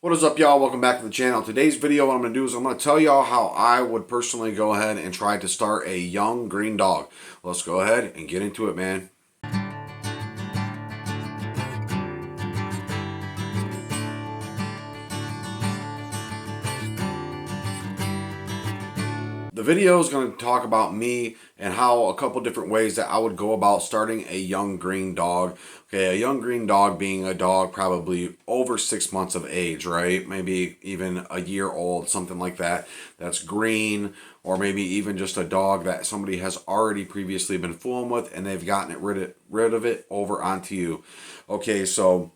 What is up, y'all? Welcome back to the channel. Today's video, what I'm going to do is I'm going to tell y'all how I would personally go ahead and try to start a young green dog. Let's go ahead and get into it, man. The video is going to talk about me and how a couple different ways that I would go about starting a young green dog. Okay, a young green dog being a dog probably over 6 months of age, right? Maybe even a year old, something like that. That's green, or maybe even just a dog that somebody has already previously been fooling with and they've gotten rid of it over onto you. Okay, so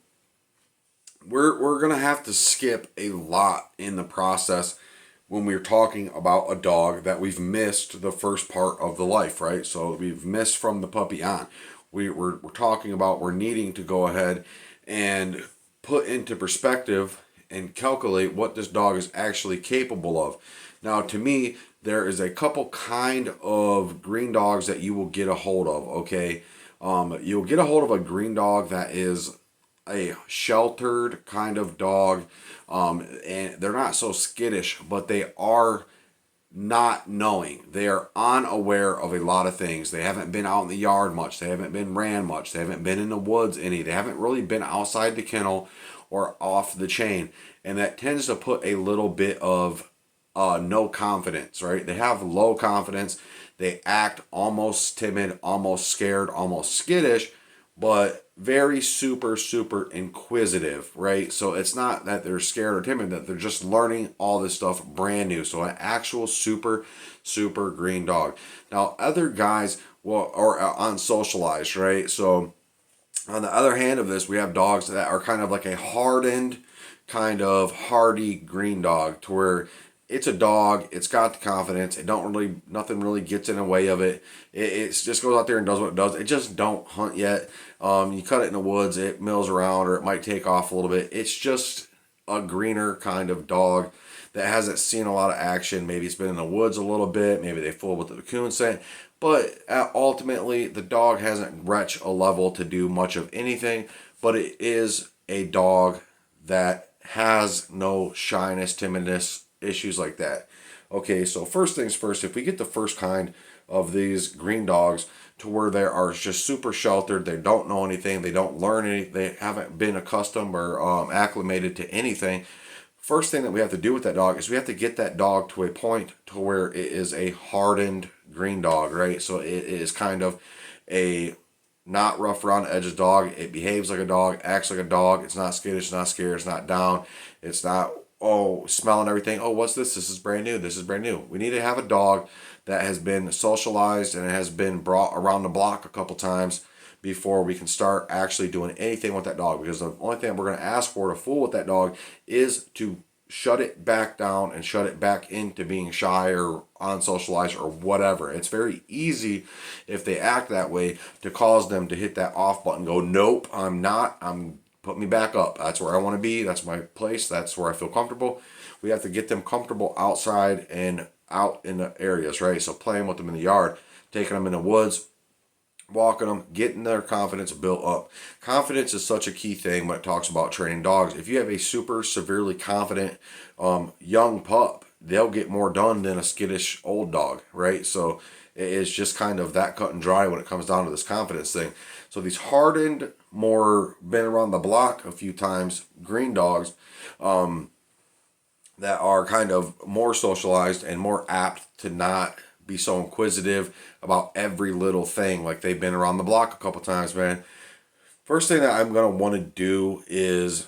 we're gonna have to skip a lot in the process when we're talking about a dog that we've missed the first part of the life, right? So we've missed from the puppy on. We're talking about we're needing to go ahead and put into perspective and calculate what this dog is actually capable of. Now, to me, there is a couple kind of green dogs that you will get a hold of, okay? You'll get a hold of a green dog that is a sheltered kind of dog, and they're not so skittish, but they are not knowing. They are unaware of a lot of things. They haven't been out in the yard much. They haven't been ran much. They haven't been in the woods any. They haven't really been outside the kennel or off the chain, and that tends to put a little bit of no confidence, right? They have low confidence. They act almost timid, almost scared, almost skittish, but very super inquisitive, right? So it's not that they're scared or timid, that they're just learning all this stuff brand new. So an actual super green dog. Now other guys will are unsocialized, right? So on the other hand of this, we have dogs that are kind of like a hardened, kind of hardy green dog, to where it's a dog, it's got the confidence, nothing really gets in the way of it. It just goes out there and does what it does. It just don't hunt yet. You cut it in the woods, it mills around, or it might take off a little bit. It's just a greener kind of dog that hasn't seen a lot of action. Maybe it's been in the woods a little bit. Maybe they fool with the coon scent. But ultimately, the dog hasn't reached a level to do much of anything. But it is a dog that has no shyness, timidness, issues like that. Okay, so first things first, if we get the first kind of these green dogs to where they are just super sheltered, they don't know anything, they don't learn anything, they haven't been accustomed or acclimated to anything. First thing that we have to do with that dog is we have to get that dog to a point to where it is a hardened green dog, right? So it is kind of a not rough around the edges dog. It behaves like a dog, acts like a dog. It's not skittish, it's not scared, it's not down, it's not smelling everything. Oh, what's this? This is brand new. This is brand new. We need to have a dog that has been socialized and has been brought around the block a couple times before we can start actually doing anything with that dog. Because the only thing we're going to ask for to fool with that dog is to shut it back down and shut it back into being shy or unsocialized or whatever. It's very easy, if they act that way, to cause them to hit that off button, go, nope, I'm not, put me back up. That's where I want to be. That's my place. That's where I feel comfortable. We have to get them comfortable outside and out in the areas, right? So playing with them in the yard, taking them in the woods, walking them, getting their confidence built up. Confidence is such a key thing when it talks about training dogs. If you have a super severely confident young pup, they'll get more done than a skittish old dog, right? So it's just kind of that cut and dry when it comes down to this confidence thing. So these hardened, more been around the block a few times green dogs that are kind of more socialized and more apt to not be so inquisitive about every little thing, like they've been around the block a couple times, man. First thing that I'm going to want to do is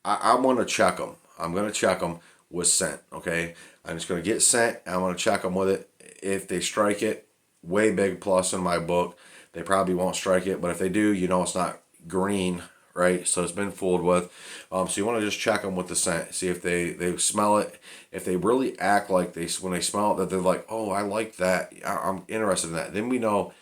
I'm going to check them. I'm going to check them with scent, okay? I'm just going to get scent. I'm going to check them with it. If they strike it, way big plus in my book. They probably won't strike it, but if they do, you know it's not green, right? So it's been fooled with. So you want to just check them with the scent. See if they smell it. If they really act like when they smell it, that they're like, oh, I like that. I'm interested in that. Then we know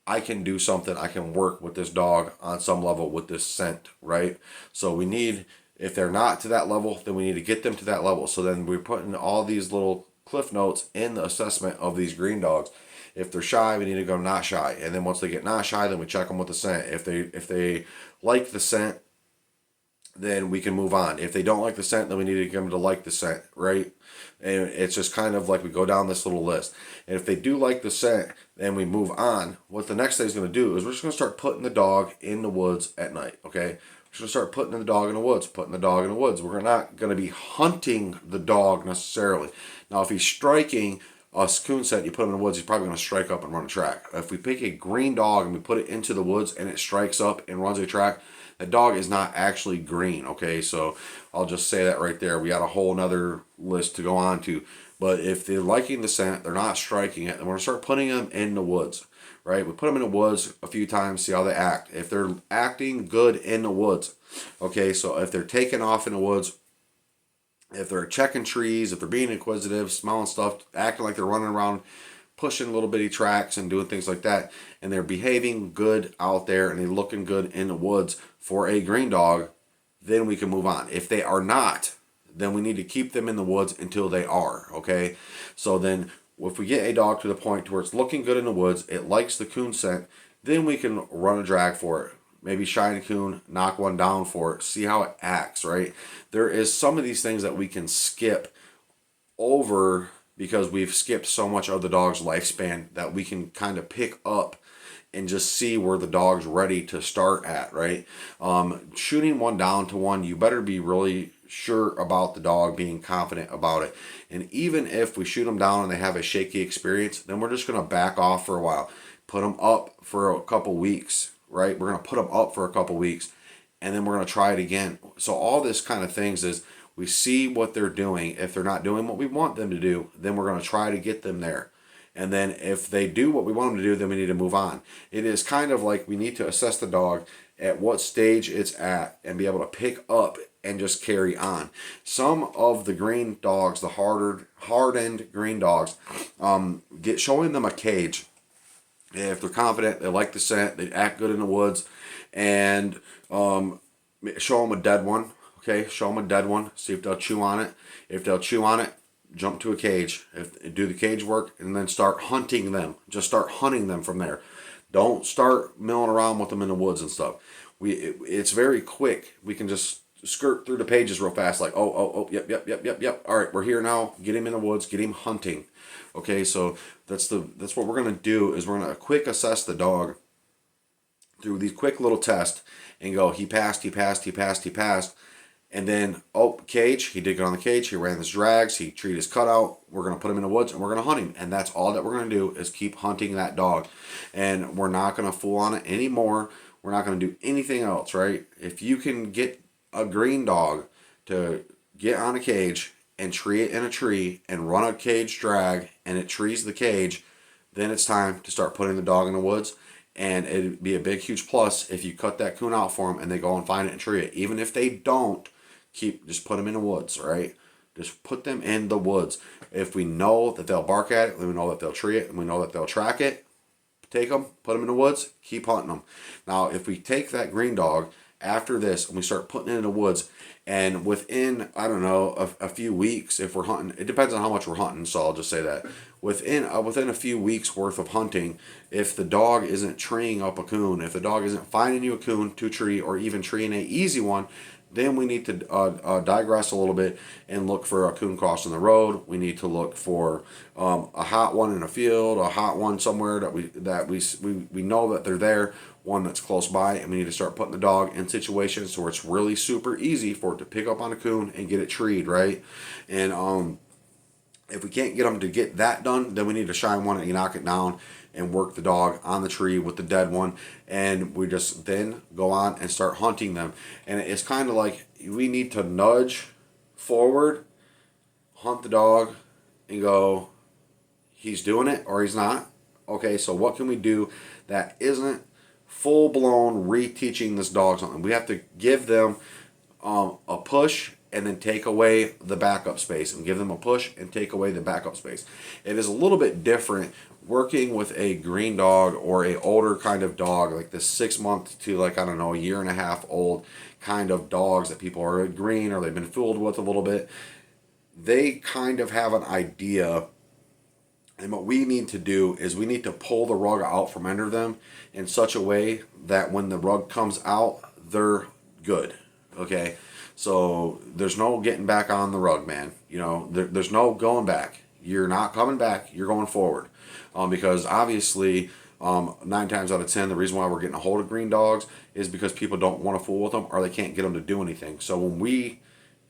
I can do something. I can work with this dog on some level with this scent, right? So we need, if they're not to that level, then we need to get them to that level. So then we're putting all these little cliff notes in the assessment of these green dogs. If they're shy, we need to go not shy. And then once they get not shy, then we check them with the scent. If they like the scent, then we can move on. If they don't like the scent, then we need to get them to like the scent, right? And it's just kind of like we go down this little list. And if they do like the scent, then we move on. What the next thing is going to do is we're just going to start putting the dog in the woods at night, okay? We're just going to start putting the dog in the woods, putting the dog in the woods. We're not going to be hunting the dog necessarily. Now, if he's striking a coon scent, you put him in the woods, he's probably going to strike up and run a track. If we pick a green dog and we put it into the woods and it strikes up and runs a track, the dog is not actually green, okay? So I'll just say that right there. We got a whole nother list to go on to. But if they're liking the scent, they're not striking it, then we're going to start putting them in the woods, right? We put them in the woods a few times, see how they act. If they're acting good in the woods, okay? So if they're taking off in the woods, if they're checking trees, if they're being inquisitive, smelling stuff, acting like they're running around, pushing little bitty tracks and doing things like that, and they're behaving good out there and they're looking good in the woods for a green dog, then we can move on. If they are not, then we need to keep them in the woods until they are, okay? So then if we get a dog to the point where it's looking good in the woods, it likes the coon scent, then we can run a drag for it. Maybe shine a coon, knock one down for it, see how it acts, right? There is some of these things that we can skip over because we've skipped so much of the dog's lifespan that we can kind of pick up and just see where the dog's ready to start at, right? Shooting one down to one, you better be really sure about the dog, being confident about it. And even if we shoot them down and they have a shaky experience, then we're just going to back off for a while. Put them up for a couple weeks, right? We're going to put them up for a couple weeks, and then we're going to try it again. So all this kind of things is we see what they're doing. If they're not doing what we want them to do, then we're going to try to get them there. And then if they do what we want them to do, then we need to move on. It is kind of like we need to assess the dog at what stage it's at and be able to pick up and just carry on. Some of the green dogs, the hardened green dogs, showing them a cage. If they're confident, they like the scent, they act good in the woods, and show them a dead one. Okay, show them a dead one. See if they'll chew on it. If they'll chew on it, jump to a cage. Do the cage work, and then start hunting them. Just start hunting them from there. Don't start milling around with them in the woods and stuff. It's very quick. We can just skirt through the pages real fast. Like yep. All right, we're here now. Get him in the woods. Get him hunting. Okay, so that's what we're gonna do. Is we're gonna quick assess the dog through these quick little tests and go. He passed. And then, cage, he did get on the cage, he ran his drags, he treated his cutout, we're going to put him in the woods, and we're going to hunt him. And that's all that we're going to do is keep hunting that dog. And we're not going to fool on it anymore. We're not going to do anything else, right? If you can get a green dog to get on a cage and tree it in a tree and run a cage drag and it trees the cage, then it's time to start putting the dog in the woods. And it'd be a big, huge plus if you cut that coon out for them and they go and find it and tree it. Even if they don't, just put them in the woods, right? Just put them in the woods. If we know that they'll bark at it, then we know that they'll tree it, and we know that they'll track it, take them, put them in the woods, keep hunting them. Now, if we take that green dog after this and we start putting it in the woods, and within, I don't know, a few weeks, if we're hunting, it depends on how much we're hunting, so I'll just say that. Within a few weeks worth of hunting, if the dog isn't treeing up a coon, if the dog isn't finding you a coon to tree or even treeing an easy one, then we need to digress a little bit and look for a coon crossing the road. We need to look for a hot one in a field, a hot one somewhere that we know that they're there, one that's close by, and we need to start putting the dog in situations where it's really super easy for it to pick up on a coon and get it treed, right? And if we can't get them to get that done, then we need to shine one and knock it down and work the dog on the tree with the dead one. And we just then go on and start hunting them. And it's kind of like we need to nudge forward, hunt the dog, and go, he's doing it or he's not. Okay, so what can we do that isn't full-blown reteaching this dog something? We have to give them a push and then take away the backup space, and give them a push and take away the backup space. It is a little bit different working with a green dog or a older kind of dog, like the 6 month to, like, I don't know, a year and a half old kind of dogs that people are green or they've been fooled with a little bit. They kind of have an idea, and what we need to do is we need to pull the rug out from under them in such a way that when the rug comes out, they're good. Okay, so there's no getting back on the rug, man. You know, there's no going back. You're not coming back. You're going forward, because obviously, 9 times out of 10, the reason why we're getting a hold of green dogs is because people don't want to fool with them or they can't get them to do anything. So when we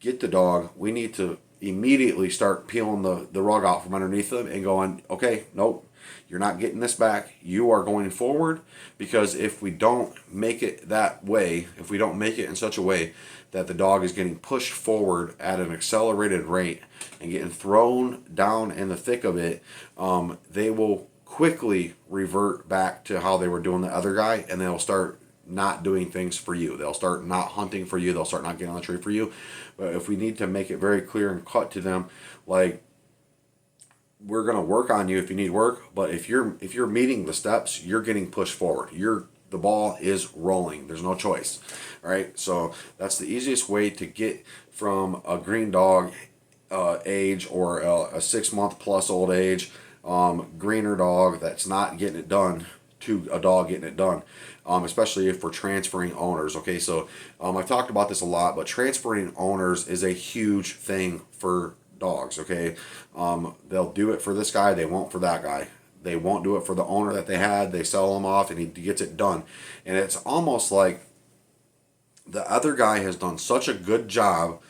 get the dog, we need to immediately start peeling the rug out from underneath them and going, okay, nope, you're not getting this back. You are going forward, because if we don't make it that way, if we don't make it in such a way that the dog is getting pushed forward at an accelerated rate and getting thrown down in the thick of it, they will quickly revert back to how they were doing the other guy, and they'll start not doing things for you. They'll start not hunting for you. They'll start not getting on the tree for you. But if we need to make it very clear and cut to them, like, we're gonna work on you if you need work, but if you're meeting the steps, you're getting pushed forward. The ball is rolling. There's no choice. All right. So that's the easiest way to get from a green dog age, or a 6 month plus old age, greener dog that's not getting it done, to a dog getting it done, especially if we're transferring owners. Okay, so I've talked about this a lot, but transferring owners is a huge thing for dogs. Okay, they'll do it for this guy, they won't for that guy. They won't do it for the owner that they had. They sell him off and he gets it done. And it's almost like the other guy has done such a good job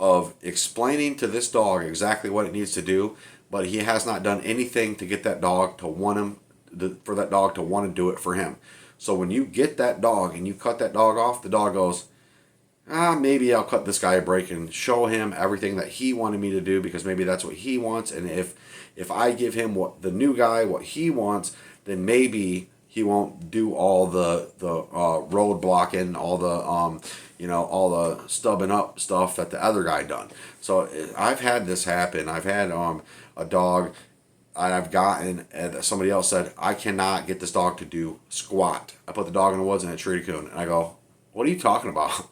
of explaining to this dog exactly what it needs to do, but he has not done anything to get that dog to want for that dog to want to do it for him. So when you get that dog and you cut that dog off, the dog goes, maybe I'll cut this guy a break and show him everything that he wanted me to do, because maybe that's what he wants. And if I give him what the new guy, what he wants, then maybe he won't do all the road blocking, all the stubbing up stuff that the other guy done. So I've had this happen. I've had a dog I've gotten, and somebody else said, I cannot get this dog to do squat. I put the dog in the woods and it treated Coon, and I go, what are you talking about?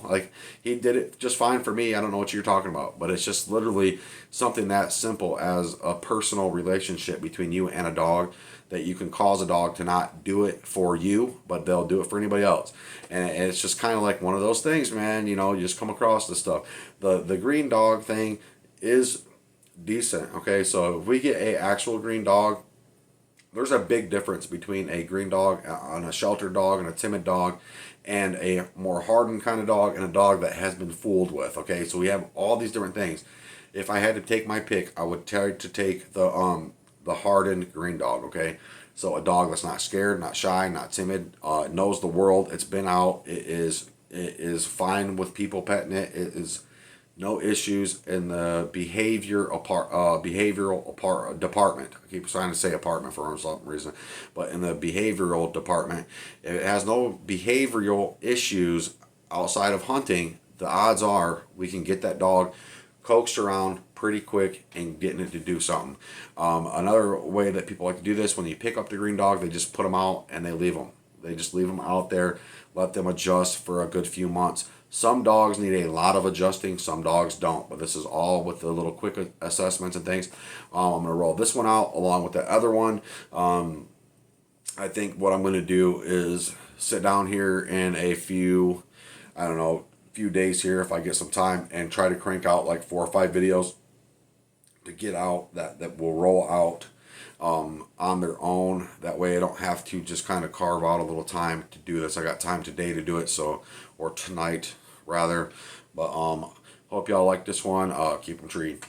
Like, he did it just fine for me. I don't know what you're talking about. But it's just literally something that simple as a personal relationship between you and a dog, that you can cause a dog to not do it for you, but they'll do it for anybody else. And it's just kind of like one of those things, man. You just come across this stuff. The green dog thing is decent. Okay, so if we get a actual green dog, there's a big difference between a green dog and a sheltered dog and a timid dog, and a more hardened kind of dog and a dog that has been fooled with. Okay, so we have all these different things. If I had to take my pick, I would try to take the hardened green dog. Okay, so a dog that's not scared, not shy, not timid, knows the world. It's been out. It is fine with people petting it. It is no issues in the behavioral department. I keep trying to say apartment for some reason, but in the behavioral department, if it has no behavioral issues outside of hunting, the odds are we can get that dog coaxed around pretty quick and getting it to do something. Another way that people like to do this, when you pick up the green dog, they just put them out and they leave them. They just leave them out there, let them adjust for a good few months. Some dogs need a lot of adjusting, some dogs don't, but this is all with the little quick assessments and things. I'm going to roll this one out along with the other one. I think what I'm going to do is sit down here in a few days here, if I get some time, and try to crank out like 4 or 5 videos to get out that will roll out on their own. That way I don't have to just kind of carve out a little time to do this. I got time today to do it, or tonight rather. But hope y'all like this one. Keep them treed.